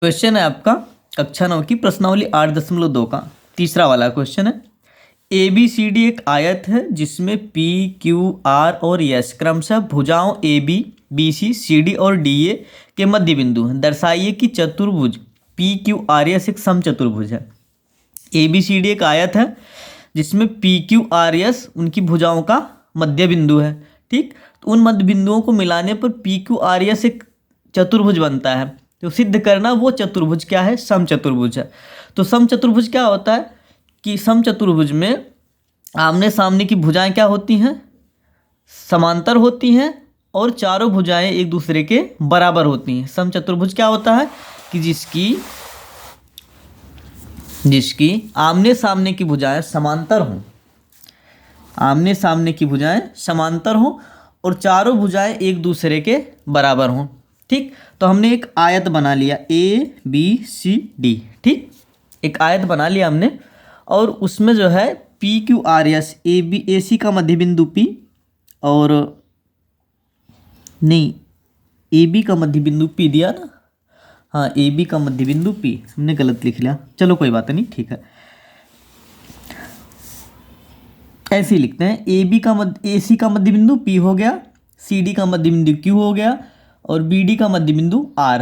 Question है आपका कक्षा 9 की प्रश्नावली 8.2 का तीसरा वाला क्वेश्चन है। ए बी सी डी एक आयत है जिसमें पी क्यू आर और एस क्रमशः भुजाओं A B B C D और डी ए के मध्य बिंदु हैं। दर्शाइए कि चतुर्भुज पी क्यू आर एस एक समचतुर्भुज है। ए बी सी डी एक आयत है जिसमें पी क्यू आर एस उनकी भुजाओं का मध्य बिंदु है। ठीक, तो उन मध्य बिंदुओं को मिलाने पर पी क्यू आर एस एक चतुर्भुज बनता है। तो सिद्ध करना वो चतुर्भुज क्या है, समचतुर्भुज है। तो समचतुर्भुज क्या होता है कि समचतुर्भुज में आमने सामने की भुजाएं क्या होती हैं, समांतर होती हैं और चारों भुजाएं एक दूसरे के बराबर होती हैं। समचतुर्भुज क्या होता है कि जिसकी आमने सामने की भुजाएं समांतर हों, आमने सामने की भुजाएं समांतर हों और चारों भुजाएं एक दूसरे के बराबर हों। ठीक, तो हमने एक आयत बना लिया ए बी सी डी। ठीक, एक आयत बना लिया हमने और उसमें जो है P Q R S A B A C का मध्य बिंदु पी और नहीं ए बी का मध्य बिंदु पी दिया ना, हाँ ए बी का मध्य बिंदु पी हमने गलत लिख लिया, चलो कोई बात नहीं, ठीक है ऐसे ही लिखते हैं। ए सी का मध्य बिंदु पी हो गया, सी डी का मध्य बिंदु क्यू हो गया और बी डी का मध्य बिंदु आर,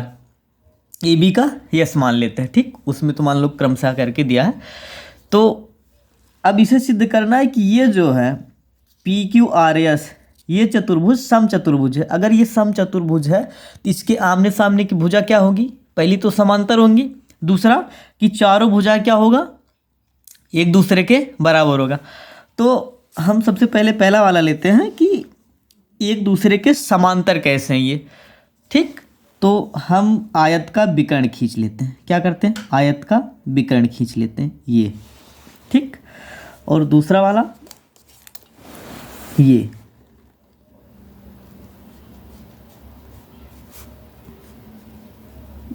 ए बी का यस मान लेते हैं। ठीक, उसमें तो मान लो क्रमशः करके दिया है। तो अब इसे सिद्ध करना है कि ये जो है पी क्यू आर एस ये चतुर्भुज समचतुर्भुज है। अगर ये समचतुर्भुज है तो इसके आमने सामने की भुजा क्या होगी, पहली तो समांतर होंगी, दूसरा कि चारों भुजा क्या होगा, एक दूसरे के बराबर होगा। तो हम सबसे पहले पहला वाला लेते हैं कि एक दूसरे के समांतर कैसे हैं ये। ठीक, तो हम आयत का विकर्ण खींच लेते हैं। क्या करते हैं, आयत का विकर्ण खींच लेते हैं ये। ठीक, और दूसरा वाला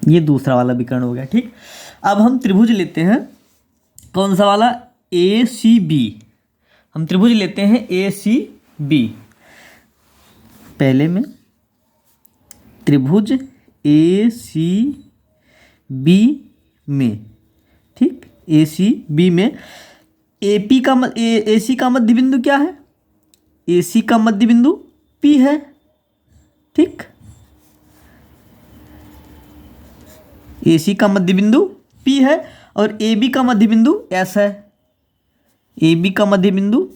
ये दूसरा वाला विकर्ण हो गया। ठीक, अब हम त्रिभुज लेते हैं, कौन सा वाला, ए सी बी। हम त्रिभुज लेते हैं ए सी बी। पहले में त्रिभुज ए सी बी में, ठीक, ए सी बी में ए पी का ए सी का मध्य बिंदु क्या है, ए सी का मध्य बिंदु पी है। ठीक, ए सी का मध्य बिंदु पी है और ए बी का मध्य बिंदु एस है, ए बी का मध्य बिंदु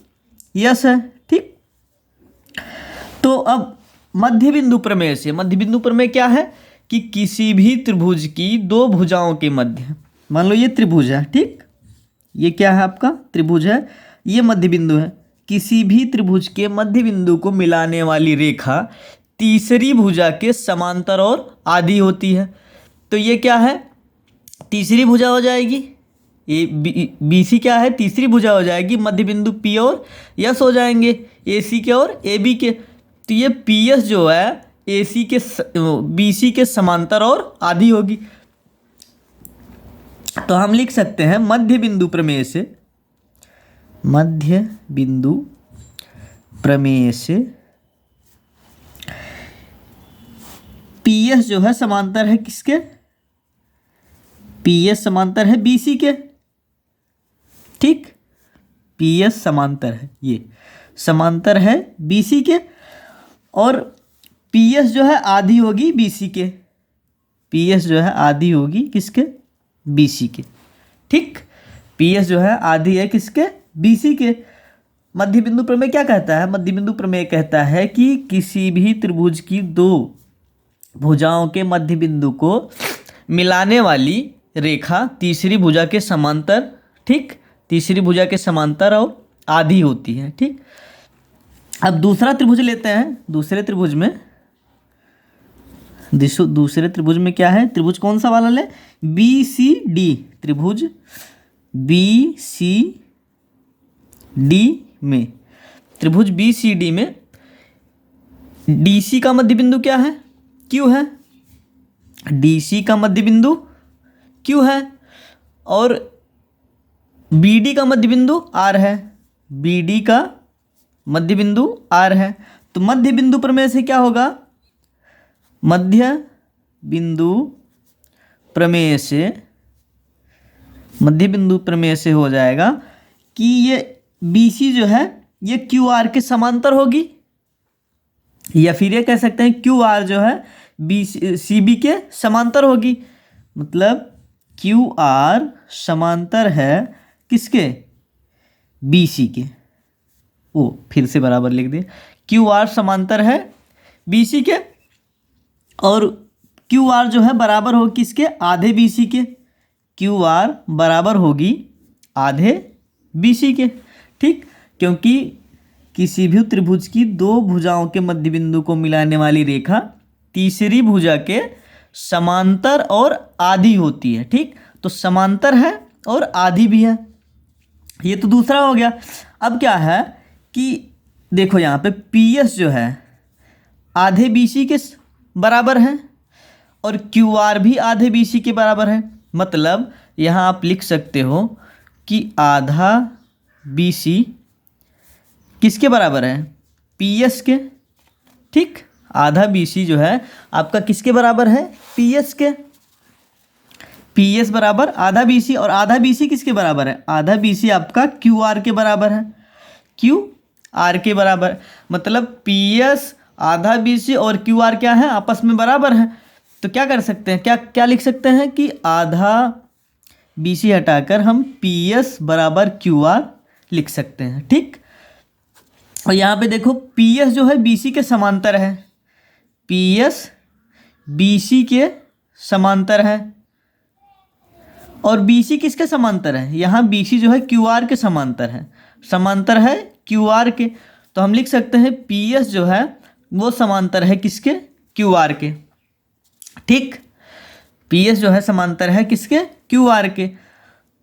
यस है। ठीक, तो अब मध्य बिंदु प्रमेय से, मध्य बिंदु प्रमेय क्या है कि किसी भी त्रिभुज की दो भुजाओं के मध्य, मान लो ये त्रिभुज है, ठीक, ये क्या है आपका त्रिभुज है, ये मध्य बिंदु है, किसी भी त्रिभुज के मध्य बिंदु को मिलाने वाली रेखा तीसरी भुजा के समांतर और आधी होती है। तो ये क्या है, तीसरी भुजा हो जाएगी, ए बी सी क्या है, तीसरी भुजा हो जाएगी, मध्य बिंदु पी और यस हो जाएंगे, ए सी के और ए बी के। तो ये पी एस जो है ए सी के बी सी के समांतर और आधी होगी। तो हम लिख सकते हैं मध्य बिंदु प्रमेय से, मध्य बिंदु प्रमेय से पी एस जो है समांतर है किसके, पी एस समांतर है बी सी के। ठीक, पी एस समांतर है, ये समांतर है बी सी के और पी एस जो है आधी होगी बी सी के, पी एस जो है आधी होगी किसके, बी सी के। ठीक, पी एस जो है आधी है किसके, बी सी के। मध्य बिंदु प्रमेय क्या कहता है, मध्य बिंदु प्रमेय कहता है कि किसी भी त्रिभुज की दो भुजाओं के मध्य बिंदु को मिलाने वाली रेखा तीसरी भुजा के समांतर, ठीक, तीसरी भुजा के समांतर और आधी होती है। ठीक, अब दूसरा त्रिभुज लेते हैं। दूसरे त्रिभुज में क्या है, त्रिभुज कौन सा वाला ले, बी सी डी, त्रिभुज बी सी डी में, त्रिभुज बी सी डी में डी सी का मध्य बिंदु क्या है, क्यू है, डी सी का मध्य बिंदु क्यू है और बी डी का मध्य बिंदु आर है, बी डी का मध्य बिंदु आर है। तो मध्य बिंदु प्रमेय से क्या होगा, मध्य बिंदु प्रमेय से, मध्य बिंदु प्रमेय से हो जाएगा कि ये BC जो है ये QR के समांतर होगी, या फिर ये कह सकते हैं QR जो है CB के समांतर होगी। मतलब QR समांतर है किसके? BC के। फिर से बराबर लिख दिए, QR समांतर है BC के, और QR जो है बराबर होगी किसके? आधे BC के। QR बराबर होगी आधे BC के, ठीक। क्योंकि किसी भी त्रिभुज की दो भुजाओं के मध्य बिंदु को मिलाने वाली रेखा तीसरी भुजा के समांतर और आधी होती है, ठीक। तो समांतर है और आधी भी है, ये तो दूसरा हो गया। अब क्या है कि देखो यहाँ पे PS जो है आधे BC के बराबर है और QR भी आधे BC के बराबर है। मतलब यहाँ आप लिख सकते हो कि आधा BC किसके बराबर है? PS के, ठीक। आधा BC जो है आपका किसके बराबर है? PS के। PS बराबर आधा BC, और आधा BC किसके बराबर है? आधा BC आपका QR के बराबर है, QR के बराबर। मतलब PS आधा BC और QR क्या है? आपस में बराबर है। तो क्या कर सकते हैं, क्या क्या लिख सकते हैं कि आधा BC हटाकर हम PS बराबर QR लिख सकते हैं, ठीक। और यहाँ पे देखो PS जो है BC के समांतर है, PS BC के समांतर है, और BC किसके समांतर है? यहाँ BC जो है QR के समांतर है, समांतर है QR के। तो हम लिख सकते हैं PS जो है वो समांतर है किसके? QR के, ठीक। PS जो है समांतर है किसके? QR के।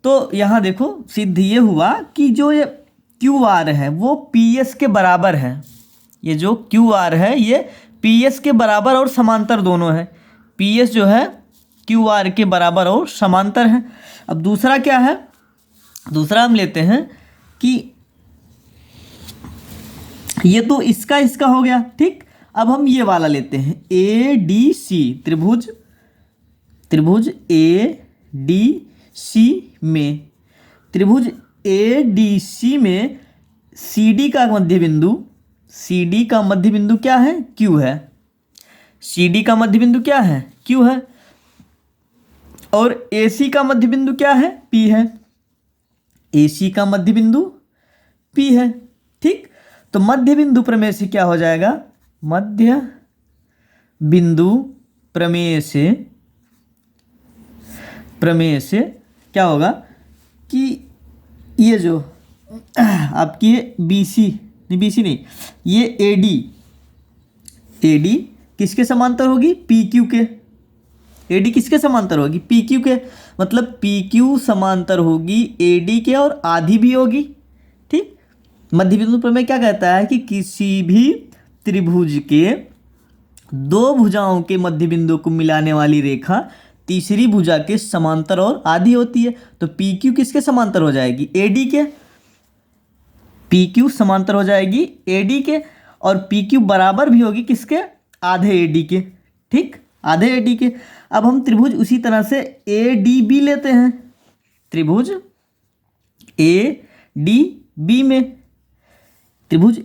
तो यहाँ देखो सिद्ध ये हुआ कि जो ये QR है वो PS के बराबर है, ये जो QR है ये PS के बराबर और समांतर दोनों है। PS जो है QR के बराबर और समांतर है। अब दूसरा क्या है? दूसरा हम लेते हैं कि ये तो इसका हो गया, ठीक। अब हम ये वाला लेते हैं ADC त्रिभुज ADC में, त्रिभुज ADC में CD का मध्य बिंदु क्या है? Q है। CD का मध्य बिंदु क्या है? Q है। और AC का मध्य बिंदु क्या है? P है। AC का मध्य बिंदु P है, ठीक। तो मध्य बिंदु प्रमेय से क्या हो जाएगा? मध्य बिंदु प्रमेय से क्या होगा कि ये जो आपकी BC नहीं, ये AD किसके समांतर होगी? PQ के। AD किसके समांतर होगी? PQ के। मतलब PQ समांतर होगी AD के और आधी भी होगी, ठीक। मध्य बिंदु प्रमेय क्या कहता है कि किसी भी त्रिभुज के दो भुजाओं के मध्य बिंदु को मिलाने वाली रेखा तीसरी भुजा के समांतर और आधी होती है। तो PQ किसके समांतर हो जाएगी? AD के। PQ समांतर हो जाएगी AD के, और PQ बराबर भी होगी किसके? आधे AD के, ठीक, आधे AD के। अब हम त्रिभुज उसी तरह से ADB लेते हैं। त्रिभुज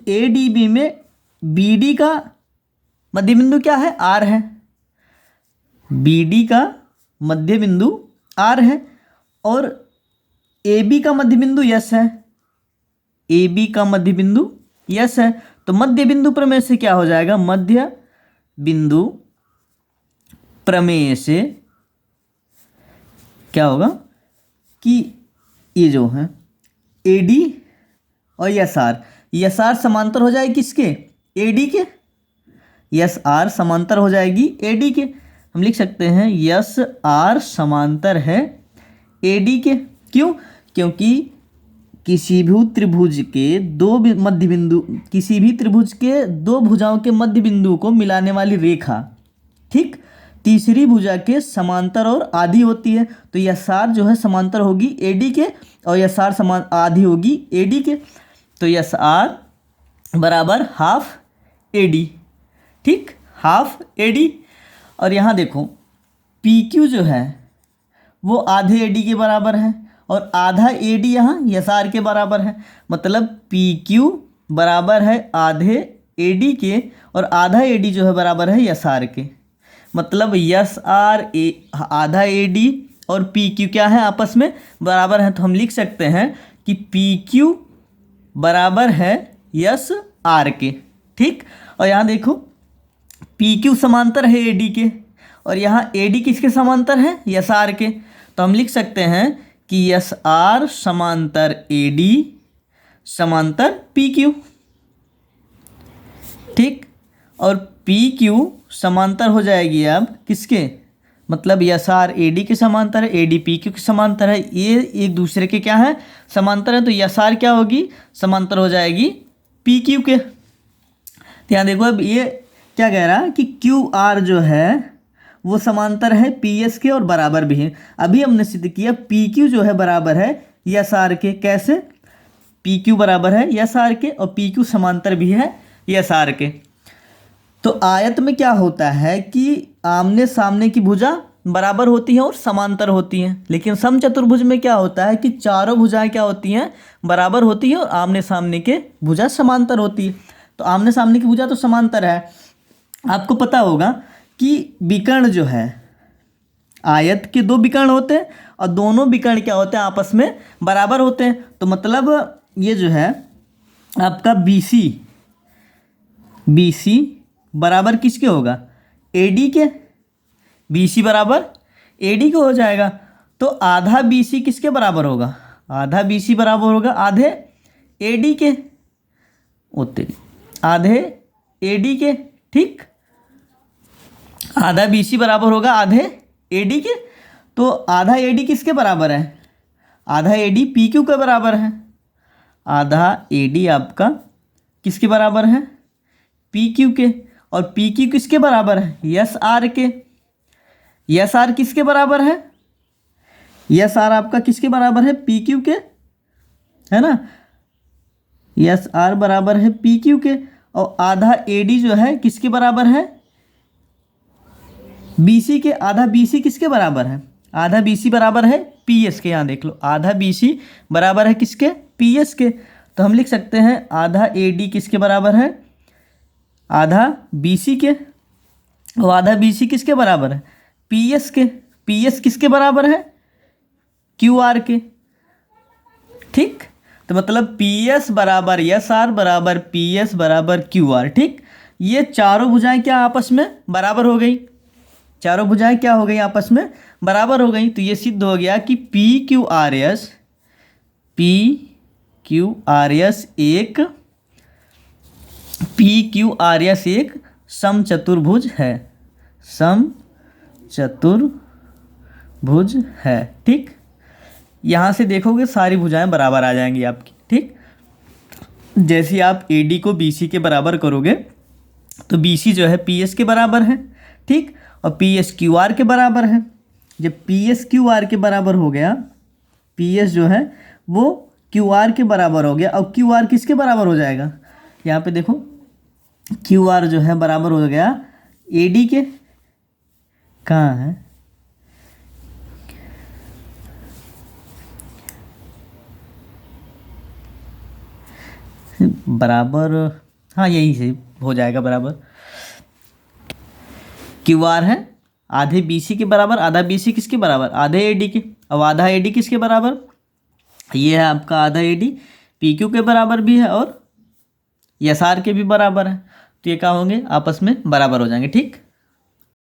ADB में BD का मध्य बिंदु क्या है? R है। BD का मध्य बिंदु R है, और AB का मध्य बिंदु S है। AB का मध्य बिंदु S है। तो मध्य बिंदु प्रमेय से क्या हो जाएगा? मध्य बिंदु प्रमेय से क्या होगा कि ये जो है AD और SR समांतर हो जाएगी किसके? AD के। SR समांतर हो जाएगी AD के। हम लिख सकते हैं SR समांतर है AD के। क्यों? क्योंकि किसी भी त्रिभुज के दो भुजाओं के मध्य बिंदु को मिलाने वाली रेखा, ठीक, तीसरी भुजा के समांतर और आधी होती है। तो SR जो है समांतर होगी AD के, और SR आधी होगी AD के। तो SR बराबर हाफ AD, ठीक, हाफ AD। और यहाँ देखो PQ जो है वो आधे AD के बराबर है और आधा AD यहाँ SR के बराबर है। मतलब PQ बराबर है आधे AD के और आधा AD जो है बराबर है SR के। मतलब SR आधा AD और PQ क्या है आपस में बराबर है। तो हम लिख सकते हैं कि PQ बराबर है SR के। ठीक, और यहाँ देखो PQ समांतर है AD के और यहाँ AD किसके समांतर है SR के। तो हम लिख सकते हैं कि SR समांतर AD समांतर PQ। ठीक, और PQ समांतर हो जाएगी अब किसके, मतलब SR AD के समांतर है, AD PQ के समांतर है, ये एक दूसरे के क्या है समांतर है। तो SR क्या होगी समांतर हो जाएगी PQ के। तो यहाँ देखो अब ये क्या कह रहा है कि QR जो है वो समांतर है PS के और बराबर भी है। अभी हमने सिद्ध किया PQ जो है बराबर है SR के। कैसे, PQ बराबर है SR के और PQ समांतर भी है SR के। तो आयत में क्या होता है कि आमने सामने की भुजा बराबर होती हैं और समांतर होती हैं, लेकिन समचतुर्भुज में क्या होता है कि चारों भुजाएं क्या होती हैं बराबर होती हैं और आमने सामने के भुजा समांतर होती है। तो आमने सामने की भुजा तो समांतर है। आपको पता होगा कि विकर्ण जो है, आयत के दो विकर्ण होते हैं और दोनों विकर्ण क्या होते हैं आपस में बराबर होते हैं। तो मतलब ये जो है आपका BC बराबर किसके होगा AD के, BC बराबर AD के हो जाएगा। तो आधा BC किसके बराबर होगा, आधा BC बराबर होगा आधे AD के, आधे AD के। ठीक, आधा BC बराबर होगा आधे AD के। तो आधा AD किसके बराबर है, आधा AD PQ के बराबर है। आधा AD आपका किसके बराबर है PQ के, और PQ किसके बराबर है SR के। SR किसके बराबर है, SR आपका किसके बराबर है PQ के, है ना। SR बराबर है PQ के और आधा AD जो है किसके बराबर है BC के। आधा BC किसके बराबर है, आधा BC बराबर है PS के। यहाँ देख लो आधा BC बराबर है किसके PS के। तो हम लिख सकते हैं आधा AD किसके बराबर है, आधा BC के, और आधा BC किसके बराबर है PS के। PS किसके बराबर है QR के। ठीक, तो मतलब PS बराबर SR बराबर PS बराबर QR। ठीक, ये चारों भुजाएं क्या आपस में बराबर हो गई, चारों भुजाएं क्या हो गई आपस में बराबर हो गई। तो ये सिद्ध हो गया कि PQRS एक समचतुर्भुज है, समचतुर्भुज है। ठीक, यहाँ से देखोगे सारी भुजाएं बराबर आ जाएंगी आपकी। ठीक, जैसे आप AD को BC के बराबर करोगे तो BC जो है PS के बराबर है। ठीक, और PS QR के बराबर है। जब PS QR के बराबर हो गया, PS जो है वो QR के बराबर हो गया। अब QR किसके बराबर हो जाएगा, यहाँ पे देखो QR जो है बराबर हो गया AD के। कहाँ है, बराबर, हाँ यही से हो जाएगा बराबर। QR है आधे BC के बराबर, आधा BC किसके बराबर आधे AD के। अब आधा AD किसके बराबर, ये है आपका आधा AD PQ के बराबर भी है और SR के भी बराबर है। तो ये क्या होंगे आपस में बराबर हो जाएंगे। ठीक,